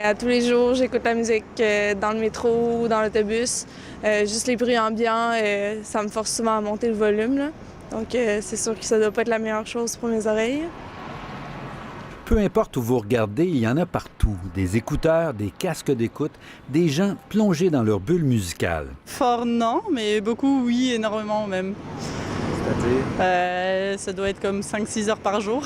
À tous les jours, j'écoute la musique dans le métro ou dans l'autobus. Juste les bruits ambiants, ça me force souvent à monter le volume, là. Donc, c'est sûr que ça doit pas être la meilleure chose pour mes oreilles. Peu importe où vous regardez, il y en a partout. Des écouteurs, des casques d'écoute, des gens plongés dans leur bulle musicale. Fort non, mais beaucoup oui, énormément même. C'est-à-dire? Ça doit être comme 5-6 heures par jour.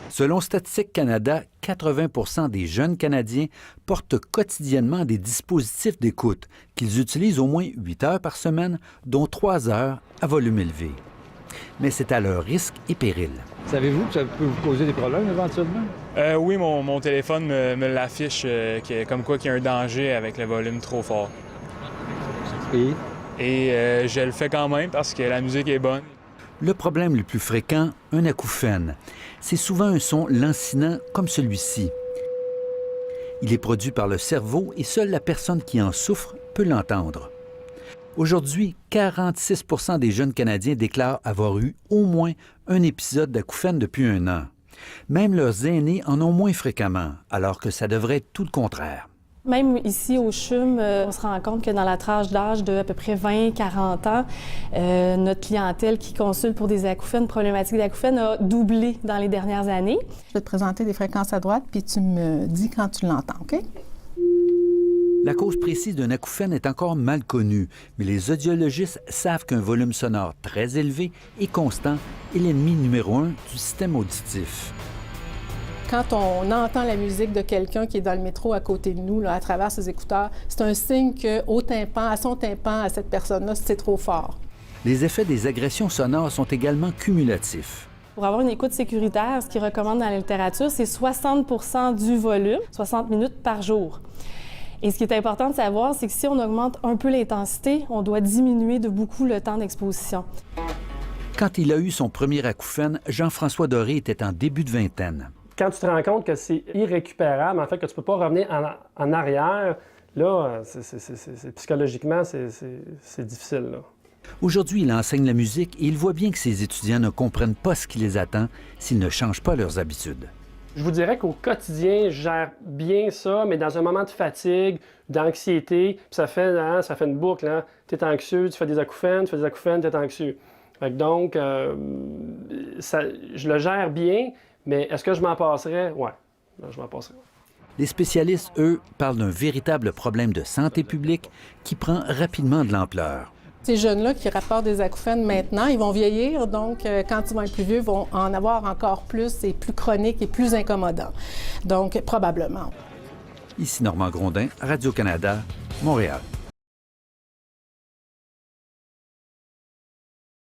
Selon Statistique Canada, 80 des jeunes Canadiens portent quotidiennement des dispositifs d'écoute qu'ils utilisent au moins 8 heures par semaine, dont 3 heures à volume élevé. Mais c'est à leur risque et péril. Savez-vous que ça peut vous causer des problèmes éventuellement? Oui, mon téléphone me l'affiche comme quoi qu'il y a un danger avec le volume trop fort. Et? Et je le fais quand même parce que la musique est bonne. Le problème le plus fréquent, un acouphène. C'est souvent un son lancinant comme celui-ci. Il est produit par le cerveau et seule la personne qui en souffre peut l'entendre. Aujourd'hui, 46 des jeunes Canadiens déclarent avoir eu au moins un épisode d'acouphène depuis 1 an. Même leurs aînés en ont moins fréquemment, alors que ça devrait être tout le contraire. Même ici au CHUM, on se rend compte que dans la tranche d'âge de à peu près 20-40 ans, notre clientèle qui consulte pour des acouphènes, problématiques d'acouphènes, a doublé dans les dernières années. Je vais te présenter des fréquences à droite, puis tu me dis quand tu l'entends, OK? La cause précise d'un acouphène est encore mal connue, mais les audiologistes savent qu'un volume sonore très élevé et constant est l'ennemi numéro 1 du système auditif. Quand on entend la musique de quelqu'un qui est dans le métro à côté de nous, là, à travers ses écouteurs, c'est un signe qu'au tympan, à son tympan, à cette personne-là, c'est trop fort. Les effets des agressions sonores sont également cumulatifs. Pour avoir une écoute sécuritaire, ce qu'ils recommandent dans la littérature, c'est 60 du volume, 60 minutes par jour. Et ce qui est important de savoir, c'est que si on augmente un peu l'intensité, on doit diminuer de beaucoup le temps d'exposition. Quand il a eu son premier acouphène, Jean-François Doré était en début de vingtaine. Quand tu te rends compte que c'est irrécupérable, en fait, que tu ne peux pas revenir en arrière, là, psychologiquement, c'est difficile, là. Aujourd'hui, il enseigne la musique et il voit bien que ses étudiants ne comprennent pas ce qui les attend s'ils ne changent pas leurs habitudes. Je vous dirais qu'au quotidien, je gère bien ça, mais dans un moment de fatigue, d'anxiété, puis ça fait une boucle. Hein? Tu es anxieux, tu fais des acouphènes, tu es anxieux. Donc, je le gère bien, mais est-ce que je m'en passerais? Oui, je m'en passerais. Les spécialistes, eux, parlent d'un véritable problème de santé publique qui prend rapidement de l'ampleur. Ces jeunes-là qui rapportent des acouphènes maintenant, ils vont vieillir, donc quand ils vont être plus vieux, ils vont en avoir encore plus et plus chroniques et plus incommodants. Donc, probablement. Ici Normand Grondin, Radio-Canada, Montréal.